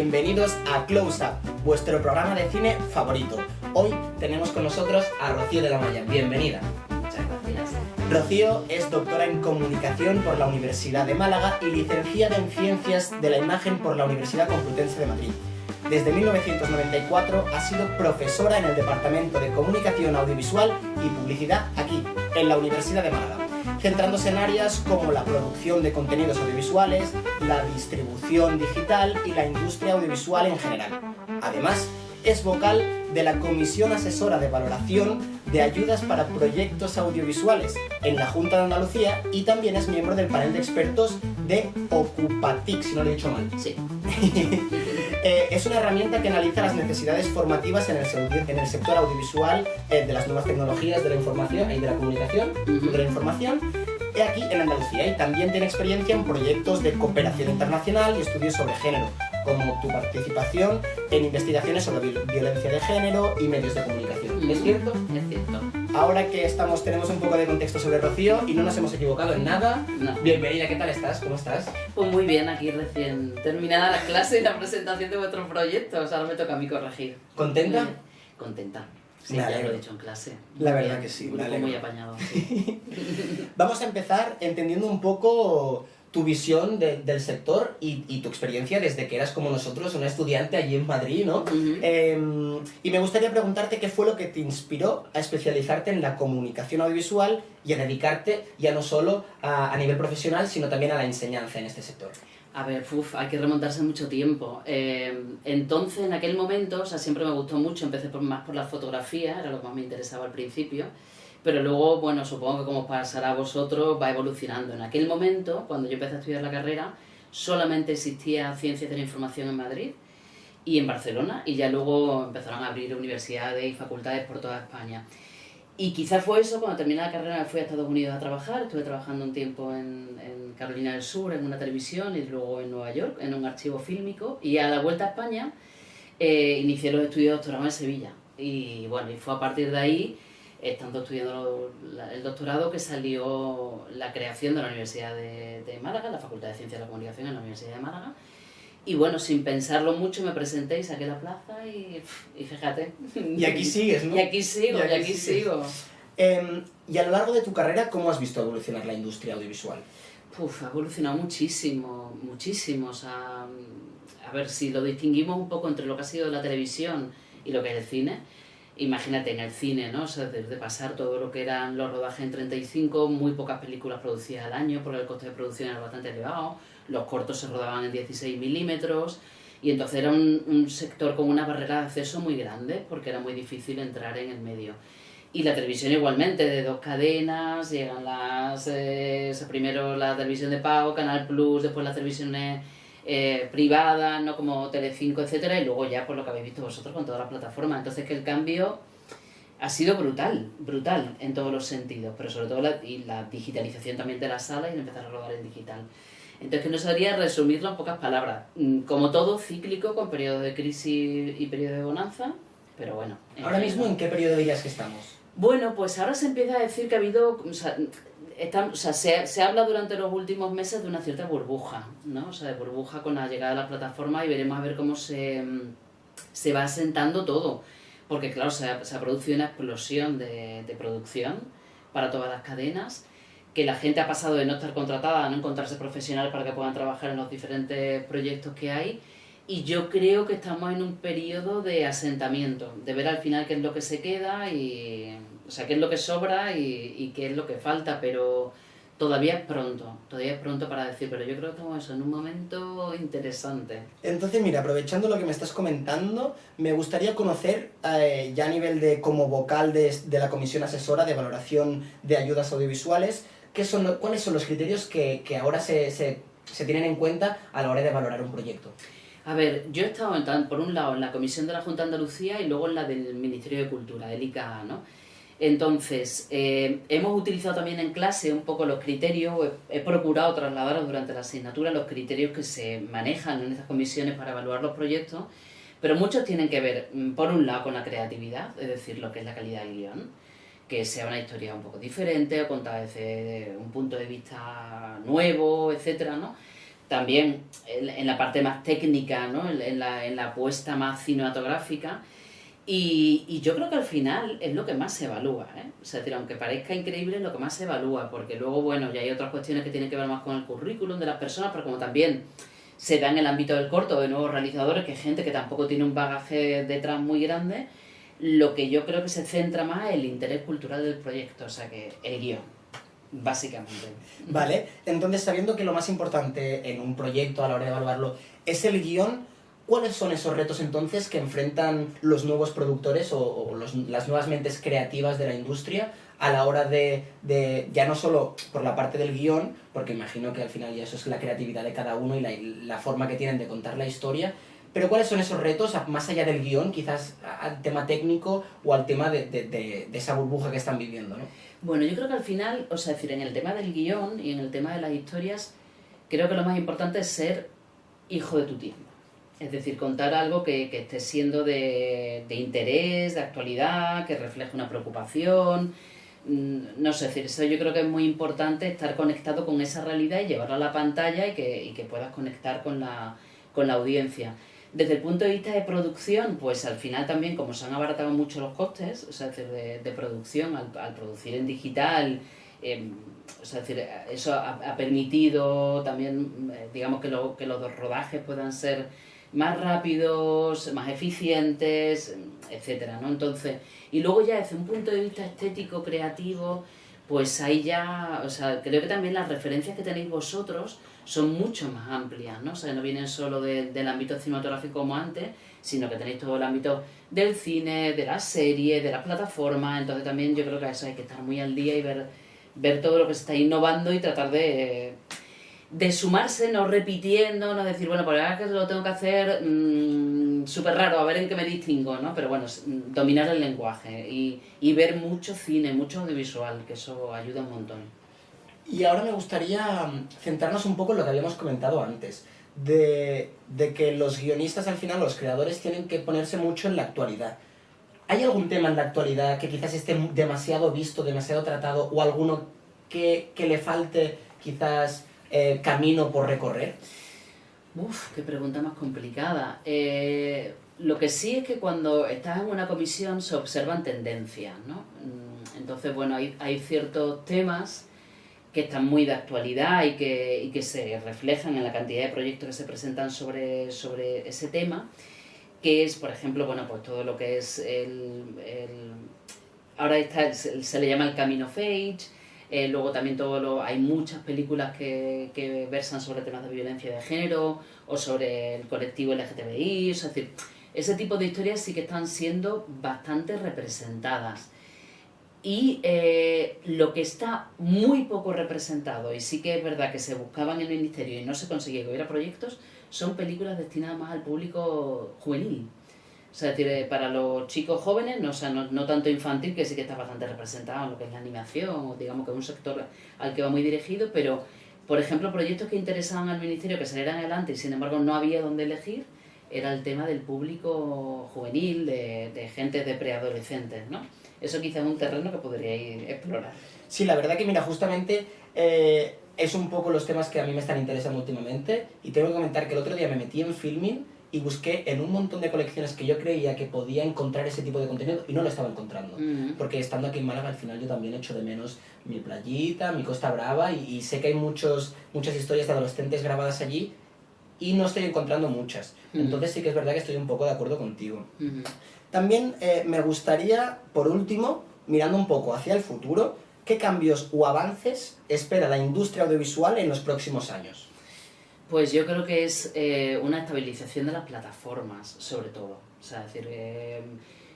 bienvenidos a Close Up, vuestro programa de cine favorito. Hoy tenemos con nosotros a Rocío de la Maya. Bienvenida. Muchas gracias. Rocío es doctora en Comunicación por la Universidad de Málaga y licenciada en Ciencias de la Imagen por la Universidad Complutense de Madrid. Desde 1994 ha sido profesora en el Departamento de Comunicación Audiovisual y Publicidad aquí, en la Universidad de Málaga, centrándose en áreas como la producción de contenidos audiovisuales, la distribución digital y la industria audiovisual en general. Además, es vocal de la Comisión Asesora de Valoración de Ayudas para Proyectos Audiovisuales en la Junta de Andalucía y también es miembro del panel de expertos de Ocupatic, si no lo he dicho mal. Sí. Es una herramienta que analiza las necesidades formativas en el sector audiovisual de las nuevas tecnologías de la información y de la comunicación, de la información, aquí en Andalucía, y también tiene experiencia en proyectos de cooperación internacional y estudios sobre género, como tu participación en investigaciones sobre violencia de género y medios de comunicación. ¿Es cierto? Es cierto. Ahora que tenemos un poco de contexto sobre Rocío y no nos hemos equivocado en nada, No. bienvenida, ¿qué tal estás? ¿Cómo estás? Pues muy bien, aquí recién terminada la clase y la presentación de vuestros proyectos. Ahora me toca a mí corregir. ¿Contenta? Muy bien. Contenta. Sí, Me ya alegro. lo he dicho en clase. La Muy verdad bien. que sí, Un me grupo alegro. muy apañado. Sí. Vamos a empezar entendiendo un poco tu visión del sector y tu experiencia desde que eras como nosotros, una estudiante allí en Madrid, ¿no? Y me gustaría preguntarte qué fue lo que te inspiró a especializarte en la comunicación audiovisual y a dedicarte ya no solo a nivel profesional, sino también a la enseñanza en este sector. A ver, hay que remontarse mucho tiempo. Entonces, en aquel momento, o sea, siempre me gustó mucho, empecé más por la fotografía, era lo que más me interesaba al principio, pero luego, bueno, supongo que como pasará a vosotros, va evolucionando. En aquel momento, cuando yo empecé a estudiar la carrera, solamente existía Ciencias de la Información en Madrid y en Barcelona, y ya luego empezaron a abrir universidades y facultades por toda España. Y quizás fue eso, cuando terminé la carrera me fui a Estados Unidos a trabajar, estuve trabajando un tiempo en Carolina del Sur, en una televisión, y luego en Nueva York, en un archivo fílmico, y a la vuelta a España inicié los estudios de doctorado en Sevilla. Y bueno, y fue a partir de ahí, estando estudiando el doctorado, que salió la creación de la Universidad de Málaga, la Facultad de Ciencias de la Comunicación en la Universidad de Málaga. Y bueno, sin pensarlo mucho me presenté y saqué la plaza y fíjate. Y aquí sigues, ¿no? Y aquí sigo, y aquí sigo. Y a lo largo de tu carrera, ¿cómo has visto evolucionar la industria audiovisual? Ha evolucionado muchísimo, muchísimo. O sea, a ver, si lo distinguimos un poco entre lo que ha sido la televisión y lo que es el cine, imagínate en el cine, ¿no? O sea, de pasar todo lo que eran los rodajes en 35, muy pocas películas producidas al año porque el coste de producción era bastante elevado, los cortos se rodaban en 16 milímetros y entonces era un sector con una barrera de acceso muy grande porque era muy difícil entrar en el medio. Y la televisión igualmente, de dos cadenas, llegan primero la televisión de pago, Canal Plus, después las televisiones privadas, ¿no? Como Telecinco, etcétera, y luego ya por lo que habéis visto vosotros con todas las plataformas. Entonces que el cambio ha sido brutal, brutal en todos los sentidos, pero sobre todo la digitalización también de las salas y empezar a rodar en digital. Entonces que no sabría resumirlo en pocas palabras. Como todo, cíclico, con periodos de crisis y periodos de bonanza, pero bueno. Ahora mismo, ¿en qué periodo dirías que estamos? Bueno, pues ahora se empieza a decir que ha habido, se habla durante los últimos meses de una cierta burbuja, ¿no? O sea, de burbuja con la llegada de la plataforma y veremos a ver cómo se va asentando todo. Porque claro, se ha producido una explosión de producción para todas las cadenas, que la gente ha pasado de no estar contratada a no encontrarse profesional para que puedan trabajar en los diferentes proyectos que hay. Y yo creo que estamos en un periodo de asentamiento, de ver al final qué es lo que se queda, o sea, qué es lo que sobra y qué es lo que falta, pero todavía es pronto para decir, pero yo creo que estamos eso, en un momento interesante. Entonces, mira, aprovechando lo que me estás comentando, me gustaría conocer, ya a nivel de como vocal de la Comisión Asesora de Valoración de Ayudas Audiovisuales, ¿cuáles son los criterios que ahora se tienen en cuenta a la hora de valorar un proyecto? A ver, yo he estado por un lado en la Comisión de la Junta de Andalucía y luego en la del Ministerio de Cultura, del ICA, ¿no? Entonces, hemos utilizado también en clase un poco los criterios, he procurado trasladaros durante la asignatura los criterios que se manejan en estas comisiones para evaluar los proyectos, pero muchos tienen que ver, por un lado, con la creatividad, es decir, lo que es la calidad del guión, que sea una historia un poco diferente o contada desde un punto de vista nuevo, etcétera, ¿no? también en la parte más técnica, ¿no? En la apuesta más cinematográfica. Y yo creo que al final es lo que más se evalúa, ¿eh? O sea, aunque parezca increíble, es lo que más se evalúa, porque luego, bueno, ya hay otras cuestiones que tienen que ver más con el currículum de las personas, pero como también se da en el ámbito del corto de nuevos realizadores, que es gente que tampoco tiene un bagaje detrás muy grande, lo que yo creo que se centra más es el interés cultural del proyecto, o sea, que el guión, básicamente. Vale, entonces sabiendo que lo más importante en un proyecto a la hora de evaluarlo es el guión, ¿cuáles son esos retos entonces que enfrentan los nuevos productores o las nuevas mentes creativas de la industria a la hora de ya no solo por la parte del guión, porque imagino que al final ya eso es la creatividad de cada uno y la forma que tienen de contar la historia, pero cuáles son esos retos más allá del guión, quizás al tema técnico o al tema de esa burbuja que están viviendo, ¿no? Bueno, yo creo que al final, o sea, es decir, en el tema del guión y en el tema de las historias, creo que lo más importante es ser hijo de tu tiempo. Es decir, contar algo que esté siendo de interés, de actualidad, que refleje una preocupación. No sé, es decir, eso yo creo que es muy importante, estar conectado con esa realidad y llevarla a la pantalla y que puedas conectar con la audiencia. Desde el punto de vista de producción, pues al final también, como se han abaratado mucho los costes, o sea, es decir, de producción, al producir en digital, o sea, es decir, eso ha permitido también, digamos, que los rodajes puedan ser más rápidos, más eficientes, etcétera, ¿no? Entonces, y luego ya desde un punto de vista estético, creativo, pues ahí ya, o sea, creo que también las referencias que tenéis vosotros son mucho más amplias, ¿no? O sea, no vienen solo del ámbito cinematográfico como antes, sino que tenéis todo el ámbito del cine, de las series, de las plataformas, entonces también yo creo que a eso hay que estar muy al día y ver todo lo que se está innovando y tratar de sumarse, no repitiendo, no decir, bueno, pues ahora que lo tengo que hacer súper raro, a ver en qué me distingo, ¿no? Pero bueno, dominar el lenguaje y ver mucho cine, mucho audiovisual, que eso ayuda un montón. Y ahora me gustaría centrarnos un poco en lo que habíamos comentado antes, de que los guionistas al final, los creadores, tienen que ponerse mucho en la actualidad. ¿Hay algún tema en la actualidad que quizás esté demasiado visto, demasiado tratado, o alguno que le falte quizás camino por recorrer? Uf, qué pregunta más complicada. Lo que sí es que cuando estás en una comisión se observan tendencias, ¿no? Entonces, bueno, hay ciertos temas que están muy de actualidad y que se reflejan en la cantidad de proyectos que se presentan sobre ese tema, que es, por ejemplo, bueno, pues todo lo que es ahora se le llama el Coming of Age. Luego también hay muchas películas que versan sobre temas de violencia de género o sobre el colectivo LGTBI, o sea, es decir, ese tipo de historias sí que están siendo bastante representadas. Y lo que está muy poco representado, y sí que es verdad que se buscaba en el ministerio y no se conseguía que hubiera proyectos, son películas destinadas más al público juvenil. O sea, es decir, para los chicos jóvenes, no, o sea, no tanto infantil, que sí que está bastante representado en lo que es la animación, o digamos que es un sector al que va muy dirigido, pero, por ejemplo, proyectos que interesaban al ministerio que salieran adelante y sin embargo no había dónde elegir, era el tema del público juvenil, de gente de preadolescentes, ¿no? Eso quizás es un terreno que podríais explorar. Sí, la verdad que mira, justamente es un poco los temas que a mí me están interesando últimamente, y tengo que comentar que el otro día me metí en Filmin y busqué en un montón de colecciones que yo creía que podía encontrar ese tipo de contenido y no lo estaba encontrando. Porque estando aquí en Málaga al final yo también echo de menos mi playita, mi Costa Brava, y sé que hay muchas historias de adolescentes grabadas allí y no estoy encontrando muchas. Entonces sí que es verdad que estoy un poco de acuerdo contigo. También me gustaría, por último, mirando un poco hacia el futuro, ¿qué cambios o avances espera la industria audiovisual en los próximos años? Pues yo creo que es una estabilización de las plataformas, sobre todo. O sea, es decir,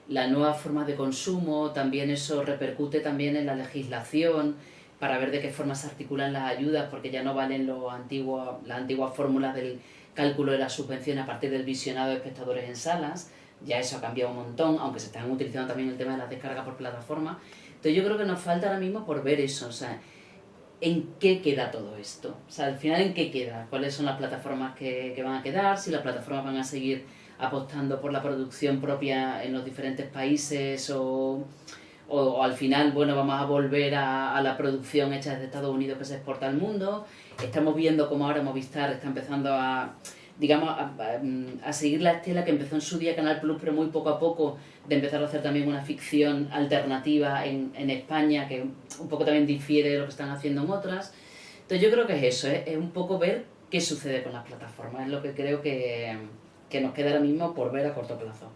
la nueva forma de consumo, también eso repercute también en la legislación, para ver de qué forma se articulan las ayudas, porque ya no valen las antiguas fórmulas del cálculo de las subvenciones a partir del visionado de espectadores en salas. Ya eso ha cambiado un montón, aunque se están utilizando también el tema de las descargas por plataforma. Entonces yo creo que nos falta ahora mismo por ver eso, o sea, ¿en qué queda todo esto? O sea, al final, ¿en qué queda? ¿Cuáles son las plataformas que van a quedar? Si las plataformas van a seguir apostando por la producción propia en los diferentes países o o al final, bueno, vamos a volver a la producción hecha desde Estados Unidos que se exporta al mundo. Estamos viendo como ahora Movistar está empezando a, digamos, a seguir la estela que empezó en su día Canal Plus, pero muy poco a poco, de empezar a hacer también una ficción alternativa en España, que un poco también difiere de lo que están haciendo en otras. Entonces yo creo que es eso, es un poco ver qué sucede con las plataformas, es lo que creo que nos queda ahora mismo por ver a corto plazo.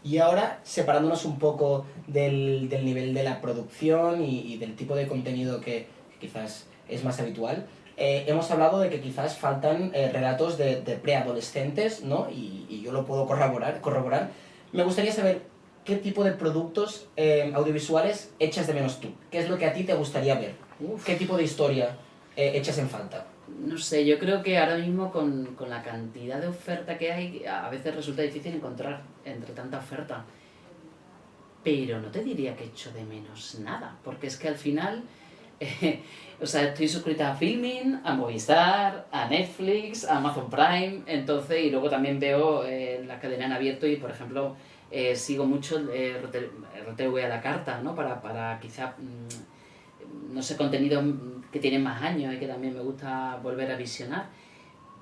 Y ahora, separándonos un poco del nivel de la producción y del tipo de contenido que quizás es más habitual, hemos hablado de que quizás faltan relatos de preadolescentes, ¿no? Y yo lo puedo corroborar. Me gustaría saber qué tipo de productos audiovisuales echas de menos tú. ¿Qué es lo que a ti te gustaría ver? ¿Qué tipo de historia echas en falta? No sé, yo creo que ahora mismo con la cantidad de oferta que hay, a veces resulta difícil encontrar entre tanta oferta. Pero no te diría que echo de menos nada, porque es que al final, o sea, estoy suscrita a Filmin, a Movistar, a Netflix, a Amazon Prime, entonces, y luego también veo la cadena en abierto y, por ejemplo, sigo mucho RTV a la carta, ¿no? Para quizá, no sé, contenidos que tienen más años y que también me gusta volver a visionar,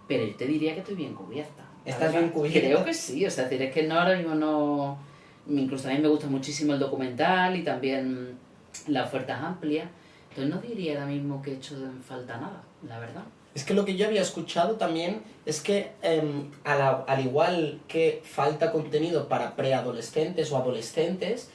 pero yo te diría que estoy bien cubierta. ¿Estás bien cubierta? Creo que sí, o sea, es que no, ahora mismo no... Incluso también me gusta muchísimo el documental y también la oferta es amplia, entonces no diría ahora mismo que he hecho en falta nada, la verdad. Es que lo que yo había escuchado también es que al igual que falta contenido para preadolescentes o adolescentes,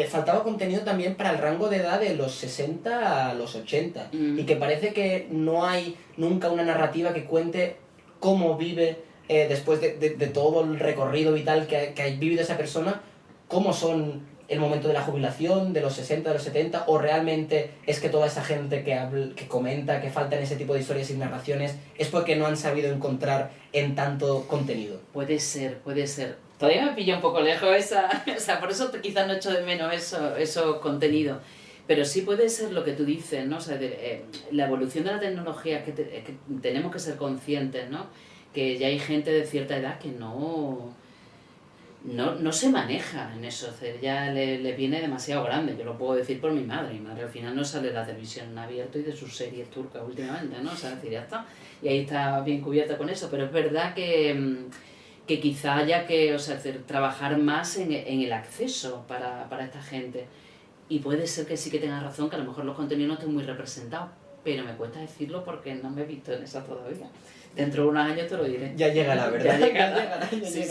faltaba contenido también para el rango de edad de los 60 a los 80. Y que parece que no hay nunca una narrativa que cuente cómo vive después de todo el recorrido vital que ha vivido esa persona, cómo son el momento de la jubilación, de los 60, de los 70, o realmente es que toda esa gente que comenta que faltan ese tipo de historias y narraciones es porque no han sabido encontrar en tanto contenido. Puede ser, puede ser. Todavía me pilla un poco lejos esa, o sea, por eso quizás no echo de menos esos contenidos. Pero sí puede ser lo que tú dices, ¿no? O sea, la evolución de la tecnología es que tenemos que ser conscientes, ¿no? Que ya hay gente de cierta edad que no se maneja en eso, o sea, ya le viene demasiado grande. Yo lo puedo decir por mi madre. Mi madre al final no sale de la televisión en abierto y de sus series turcas últimamente, ¿no? O sea, es decir, ya está. Y ahí está bien cubierta con eso, pero es verdad que quizá haya que, o sea, trabajar más en el acceso para esta gente. Y puede ser que sí que tengas razón, que a lo mejor los contenidos no estén muy representados, pero me cuesta decirlo porque no me he visto en esa todavía. Dentro de unos años te lo diré. Ya llegará, ¿verdad? Ya llegará. Sí.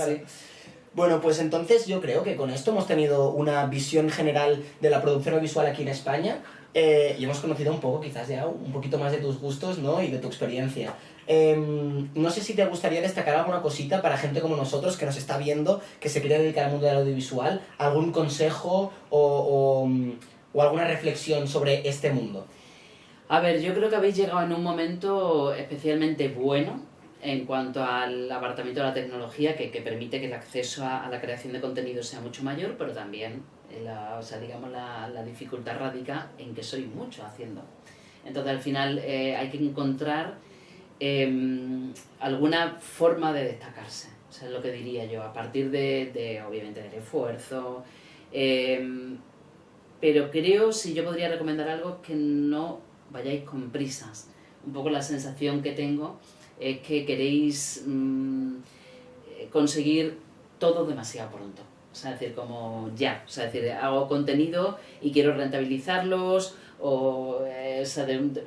Bueno, pues entonces yo creo que con esto hemos tenido una visión general de la producción audiovisual aquí en España y hemos conocido un poco, quizás ya un poquito más de tus gustos, ¿no? Y de tu experiencia. No sé si te gustaría destacar alguna cosita para gente como nosotros que nos está viendo, que se quiere dedicar al mundo del audiovisual, algún consejo o alguna reflexión sobre este mundo. A ver, yo creo que habéis llegado en un momento especialmente bueno en cuanto al apartamiento de la tecnología que permite que el acceso a la creación de contenido sea mucho mayor, pero también la dificultad radica en que soy mucho haciendo. Entonces al final hay que encontrar alguna forma de destacarse, o sea, es lo que diría yo, a partir de obviamente del esfuerzo, pero creo, si yo podría recomendar algo, es que no vayáis con prisas. Un poco la sensación que tengo es que queréis conseguir todo demasiado pronto. O sea, es decir, como ya. O sea, es decir, hago contenido y quiero rentabilizarlos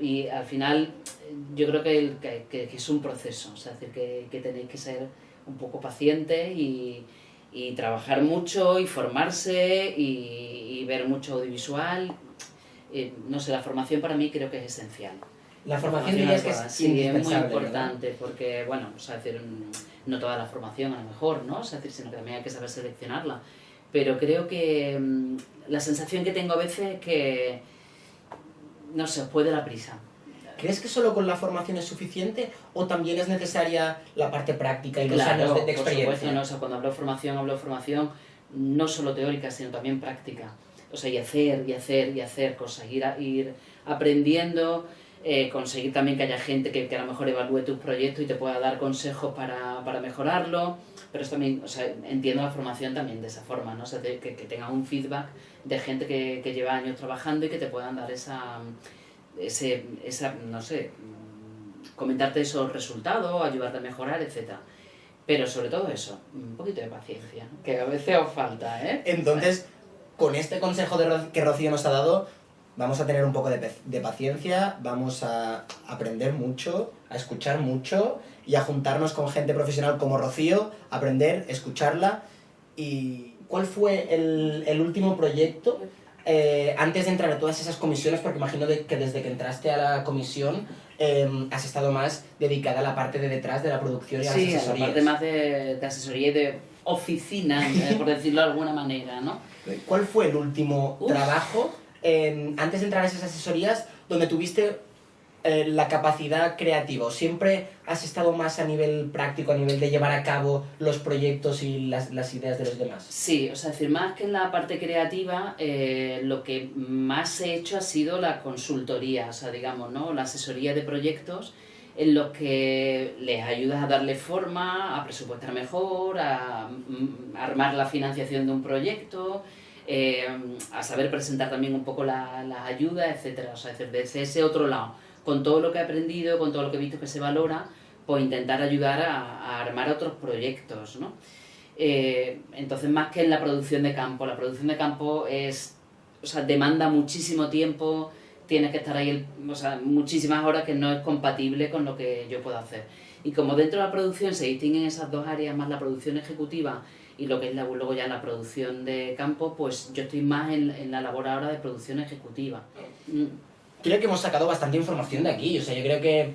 y al final yo creo que es un proceso. O sea, es decir, que tenéis que ser un poco pacientes y trabajar mucho y formarse y ver mucho audiovisual. No sé, la formación para mí creo que es esencial. La formación dirías que es indispensable, es muy importante, ¿verdad? porque, bueno, o sea, es decir, no toda la formación a lo mejor, ¿no? O sea, es decir, sino que también hay que saber seleccionarla. Pero creo que la sensación que tengo a veces es que, no sé, os puede la prisa. ¿Crees que solo con la formación es suficiente o también es necesaria la parte práctica y los años de experiencia? Por supuesto, no, o sea, cuando hablo de formación no solo teórica, sino también práctica. O sea, y hacer cosas, ir aprendiendo. conseguir también que haya gente que a lo mejor evalúe tus proyectos y te pueda dar consejos para mejorarlo, pero es también, o sea, entiendo la formación también de esa forma, ¿no? O sea, que tengas un feedback de gente que lleva años trabajando y que te puedan dar esa no sé, comentarte esos resultados, ayudarte a mejorar, etc. Pero sobre todo eso, un poquito de paciencia, ¿no? Que a veces os falta, ¿eh? Entonces, con este consejo que Rocío nos ha dado, vamos a tener un poco de paciencia, vamos a aprender mucho, a escuchar mucho y a juntarnos con gente profesional como Rocío, aprender, escucharla. ¿Y cuál fue el último proyecto antes de entrar a todas esas comisiones? Porque imagino que desde que entraste a la comisión has estado más dedicada a la parte de detrás de la producción y a las asesorías. Sí, a la parte más de asesoría y de oficina, por decirlo de alguna manera, ¿no? ¿Cuál fue el último trabajo antes de entrar a esas asesorías donde tuviste la capacidad creativa? ¿O siempre has estado más a nivel práctico, a nivel de llevar a cabo los proyectos y las ideas de los demás? Sí, o sea, es decir, más que en la parte creativa, lo que más he hecho ha sido la consultoría, o sea, digamos, ¿no? La asesoría de proyectos en los que les ayudas a darle forma, a presupuestar mejor, a armar la financiación de un proyecto, a saber presentar también un poco las ayudas, etcétera. O sea, desde ese otro lado, con todo lo que he aprendido, con todo lo que he visto que se valora, pues intentar ayudar a armar otros proyectos, ¿no? Entonces, más que en la producción de campo, la producción de campo o sea, demanda muchísimo tiempo, tienes que estar ahí, o sea, muchísimas horas, que no es compatible con lo que yo puedo hacer. Y como dentro de la producción se distinguen esas dos áreas, más la producción ejecutiva y lo que es luego ya la producción de campo, pues yo estoy más en la labor ahora de producción ejecutiva. Creo que hemos sacado bastante información de aquí, o sea, yo creo que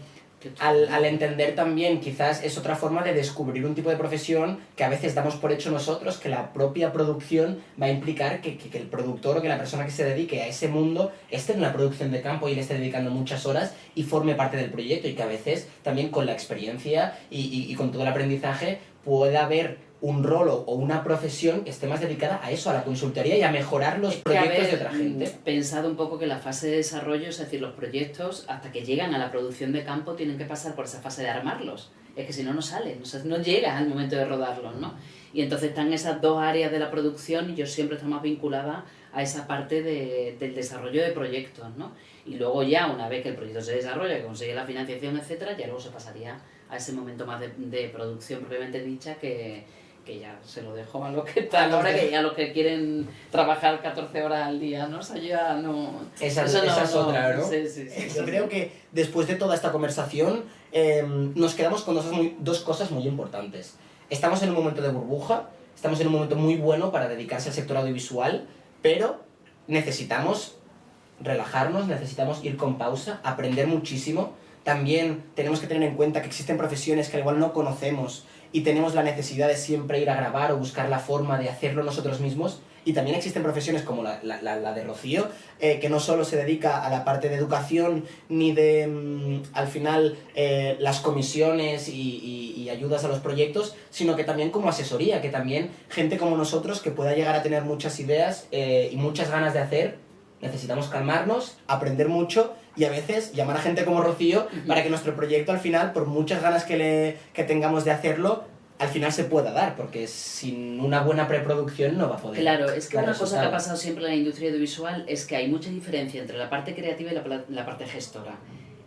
al entender también, quizás es otra forma de descubrir un tipo de profesión que a veces damos por hecho nosotros, que la propia producción va a implicar que el productor o que la persona que se dedique a ese mundo esté en una producción de campo y le esté dedicando muchas horas y forme parte del proyecto, y que a veces también con la experiencia y con todo el aprendizaje pueda haber un rol o una profesión que esté más dedicada a eso, a la consultoría y a mejorar los proyectos de otra gente. Pensado un poco que la fase de desarrollo, es decir, los proyectos, hasta que llegan a la producción de campo, tienen que pasar por esa fase de armarlos. Es que si no, no salen, o sea, no llegas al momento de rodarlos, ¿no? Y entonces están esas dos áreas de la producción y yo siempre estoy más vinculada a esa parte del desarrollo de proyectos, ¿no? Y luego ya, una vez que el proyecto se desarrolla, que consigue la financiación, etcétera, ya luego se pasaría a ese momento más de producción propiamente dicha, que ya se lo dejo a los que están ahora, que ya los que quieren trabajar 14 horas al día, ¿no? O sea, ya no... Esa es otra, ¿no? Sí, yo creo que después de toda esta conversación nos quedamos con dos cosas muy importantes. Estamos en un momento de burbuja, estamos en un momento muy bueno para dedicarse al sector audiovisual, pero necesitamos relajarnos, necesitamos ir con pausa, aprender muchísimo. También tenemos que tener en cuenta que existen profesiones que al igual no conocemos y tenemos la necesidad de siempre ir a grabar o buscar la forma de hacerlo nosotros mismos. Y también existen profesiones como la de Rocío, que no solo se dedica a la parte de educación ni de, al final, las comisiones y ayudas a los proyectos, sino que también como asesoría, que también gente como nosotros que pueda llegar a tener muchas ideas y muchas ganas de hacer, necesitamos calmarnos, aprender mucho y a veces llamar a gente como Rocío para que nuestro proyecto al final, por muchas ganas que tengamos de hacerlo, al final se pueda dar, porque sin una buena preproducción no va a poder. Claro, es que una cosa que ha pasado siempre en la industria audiovisual es que hay mucha diferencia entre la parte creativa y la parte gestora.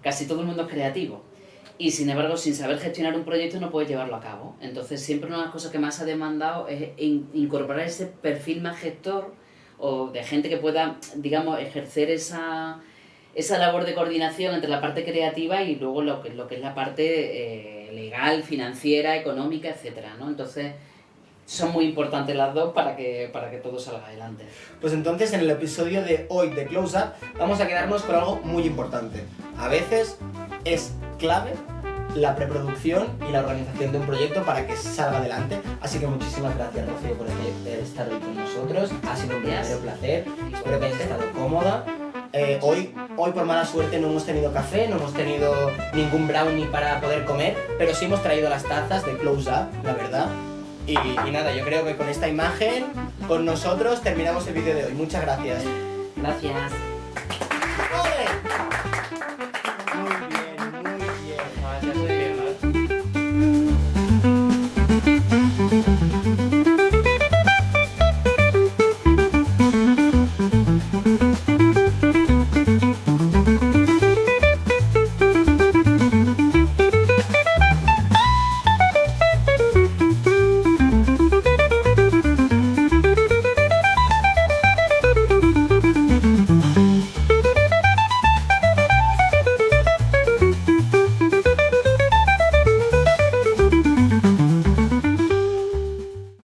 Casi todo el mundo es creativo y sin embargo sin saber gestionar un proyecto no puedes llevarlo a cabo. Entonces siempre una de las cosas que más ha demandado es incorporar ese perfil más gestor o de gente que pueda, digamos, ejercer esa labor de coordinación entre la parte creativa y luego lo que es la parte legal, financiera, económica, etcétera, ¿no? Entonces son muy importantes las dos para que todo salga adelante. Pues entonces en el episodio de hoy de Close Up vamos a quedarnos con algo muy importante. A veces es clave la preproducción y la organización de un proyecto para que salga adelante. Así que muchísimas gracias, Rocío, por estar hoy con nosotros. Ha sido un verdadero placer. Espero que hayas estado cómoda. Hoy por mala suerte no hemos tenido café, no hemos tenido ningún brownie para poder comer, pero sí hemos traído las tazas de Close Up, la verdad. Y nada, yo creo que con esta imagen, con nosotros, terminamos el vídeo de hoy. Muchas gracias. Gracias.